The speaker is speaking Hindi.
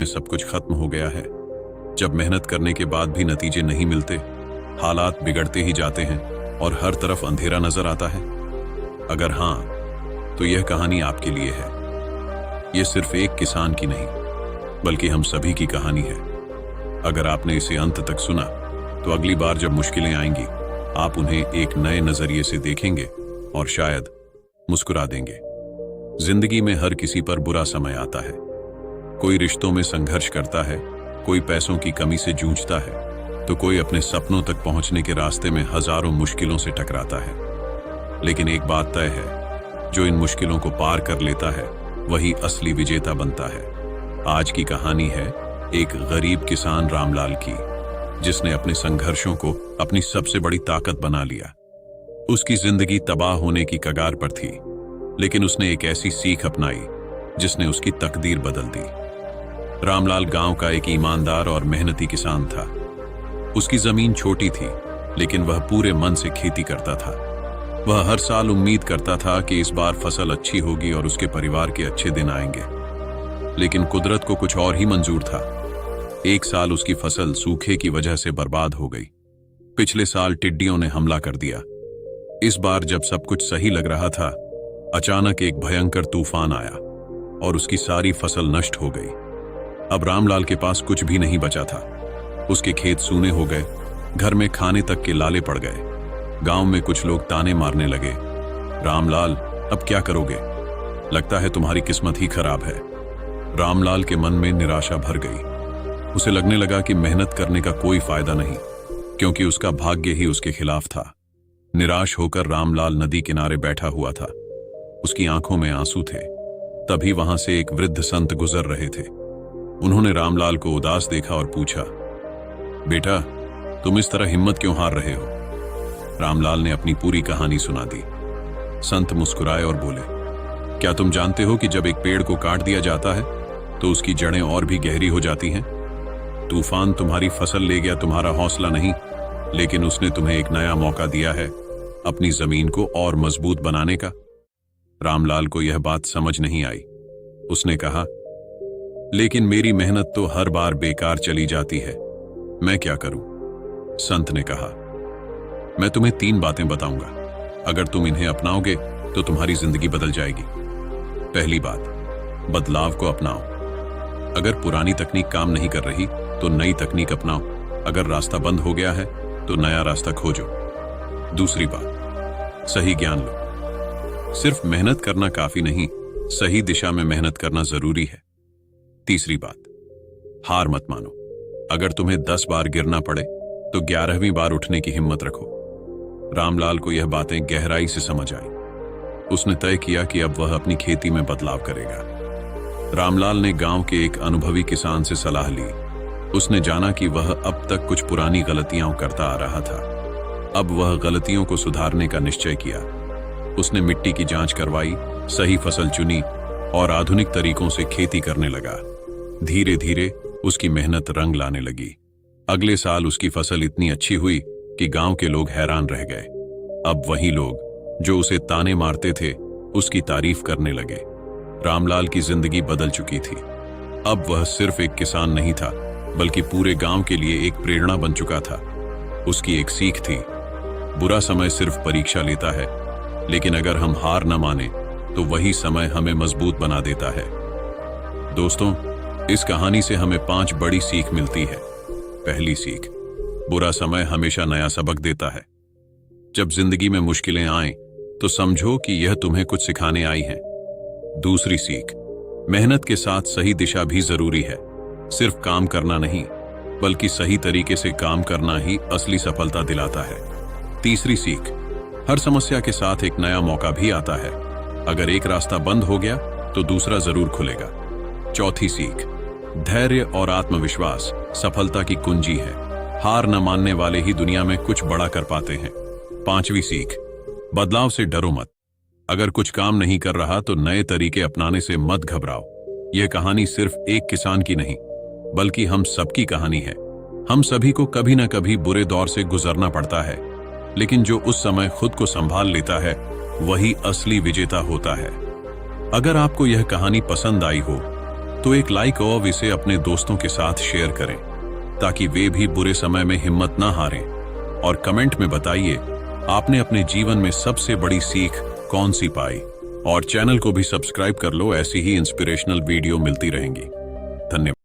सब कुछ खत्म हो गया है। जब मेहनत करने के बाद भी नतीजे नहीं मिलते, हालात बिगड़ते ही जाते हैं और हर तरफ अंधेरा नजर आता है। अगर हाँ, तो यह कहानी आपके लिए है। यह सिर्फ एक किसान की नहीं, बल्कि हम सभी की कहानी है। अगर आपने इसे अंत तक सुना, तो अगली बार जब मुश्किलें आएंगी, आप उन्हें एक नए नजरिए से देखेंगे और शायद मुस्कुरा देंगे। जिंदगी में हर किसी पर बुरा समय आता है। कोई रिश्तों में संघर्ष करता है, कोई पैसों की कमी से जूझता है, तो कोई अपने सपनों तक पहुंचने के रास्ते में हजारों मुश्किलों से टकराता है। लेकिन एक बात तय है, जो इन मुश्किलों को पार कर लेता है, वही असली विजेता बनता है। आज की कहानी है एक गरीब किसान रामलाल की, जिसने अपने संघर्षों को अपनी सबसे बड़ी ताकत बना लिया। उसकी जिंदगी तबाह होने की कगार पर थी, लेकिन उसने एक ऐसी सीख अपनाई जिसने उसकी तकदीर बदल दी। रामलाल गांव का एक ईमानदार और मेहनती किसान था। उसकी जमीन छोटी थी, लेकिन वह पूरे मन से खेती करता था। वह हर साल उम्मीद करता था कि इस बार फसल अच्छी होगी और उसके परिवार के अच्छे दिन आएंगे। लेकिन कुदरत को कुछ और ही मंजूर था। एक साल उसकी फसल सूखे की वजह से बर्बाद हो गई। पिछले साल टिड्डियों ने हमला कर दिया। इस बार जब सब कुछ सही लग रहा था, अचानक एक भयंकर तूफान आया और उसकी सारी फसल नष्ट हो गई। अब रामलाल के पास कुछ भी नहीं बचा था। उसके खेत सूने हो गए, घर में खाने तक के लाले पड़ गए। गांव में कुछ लोग ताने मारने लगे, रामलाल अब क्या करोगे? लगता है तुम्हारी किस्मत ही खराब है। रामलाल के मन में निराशा भर गई। उसे लगने लगा कि मेहनत करने का कोई फायदा नहीं, क्योंकि उसका भाग्य ही उसके खिलाफ था। निराश होकर रामलाल नदी किनारे बैठा हुआ था। उसकी आंखों में आंसू थे। तभी वहां से एक वृद्ध संत गुजर रहे थे। उन्होंने रामलाल को उदास देखा और पूछा, बेटा, तुम इस तरह हिम्मत क्यों हार रहे हो? रामलाल ने अपनी पूरी कहानी सुना दी। संत मुस्कुराए और बोले, क्या तुम जानते हो कि जब एक पेड़ को काट दिया जाता है, तो उसकी जड़ें और भी गहरी हो जाती हैं? तूफान तुम्हारी फसल ले गया, तुम्हारा हौसला नहीं, लेकिन उसने तुम्हें एक नया मौका दिया है अपनी जमीन को और मजबूत बनाने का। रामलाल को यह बात समझ नहीं आई। उसने कहा, लेकिन मेरी मेहनत तो हर बार बेकार चली जाती है, मैं क्या करूं? संत ने कहा, मैं तुम्हें 3 बातें बताऊंगा। अगर तुम इन्हें अपनाओगे तो तुम्हारी जिंदगी बदल जाएगी। पहली बात, बदलाव को अपनाओ। अगर पुरानी तकनीक काम नहीं कर रही, तो नई तकनीक अपनाओ। अगर रास्ता बंद हो गया है, तो नया रास्ता खोजो। दूसरी बात, सही ज्ञान लो। सिर्फ मेहनत करना काफी नहीं, सही दिशा में मेहनत करना जरूरी है। तीसरी बात, हार मत मानो। अगर तुम्हें 10 बार गिरना पड़े, तो 11वीं बार उठने की हिम्मत रखो। रामलाल को यह बातें गहराई से समझ आई। उसने तय किया कि अब वह अपनी खेती में बदलाव करेगा। रामलाल ने गांव के एक अनुभवी किसान से सलाह ली। उसने जाना कि वह अब तक कुछ पुरानी गलतियां करता आ रहा था। अब वह गलतियों को सुधारने का निश्चय किया। उसने मिट्टी की जांच करवाई, सही फसल चुनी और आधुनिक तरीकों से खेती करने लगा। धीरे धीरे उसकी मेहनत रंग लाने लगी। अगले साल उसकी फसल इतनी अच्छी हुई कि गांव के लोग हैरान रह गए। अब वही लोग जो उसे ताने मारते थे, उसकी तारीफ करने लगे। रामलाल की जिंदगी बदल चुकी थी। अब वह सिर्फ एक किसान नहीं था, बल्कि पूरे गांव के लिए एक प्रेरणा बन चुका था। उसकी एक सीख थी, बुरा समय सिर्फ परीक्षा लेता है, लेकिन अगर हम हार न माने, तो वही समय हमें मजबूत बना देता है। दोस्तों, इस कहानी से हमें 5 बड़ी सीख मिलती है। पहली सीख, बुरा समय हमेशा नया सबक देता है। जब जिंदगी में मुश्किलें आएं, तो समझो कि यह तुम्हें कुछ सिखाने आई हैं। दूसरी सीख, मेहनत के साथ सही दिशा भी जरूरी है। सिर्फ काम करना नहीं, बल्कि सही तरीके से काम करना ही असली सफलता दिलाता है। तीसरी सीख, हर समस्या के साथ एक नया मौका भी आता है। अगर एक रास्ता बंद हो गया, तो दूसरा जरूर खुलेगा। चौथी सीख, धैर्य और आत्मविश्वास सफलता की कुंजी है। हार न मानने वाले ही दुनिया में कुछ बड़ा कर पाते हैं। पांचवी सीख, बदलाव से डरो मत। अगर कुछ काम नहीं कर रहा, तो नए तरीके अपनाने से मत घबराओ। यह कहानी सिर्फ एक किसान की नहीं, बल्कि हम सबकी कहानी है। हम सभी को कभी न कभी बुरे दौर से गुजरना पड़ता है, लेकिन जो उस समय खुद को संभाल लेता है, वही असली विजेता होता है। अगर आपको यह कहानी पसंद आई हो, तो एक लाइक और इसे अपने दोस्तों के साथ शेयर करें ताकि वे भी बुरे समय में हिम्मत ना हारें। और कमेंट में बताइए आपने अपने जीवन में सबसे बड़ी सीख कौन सी पाई। और चैनल को भी सब्सक्राइब कर लो, ऐसी ही इंस्पिरेशनल वीडियो मिलती रहेंगी। धन्यवाद।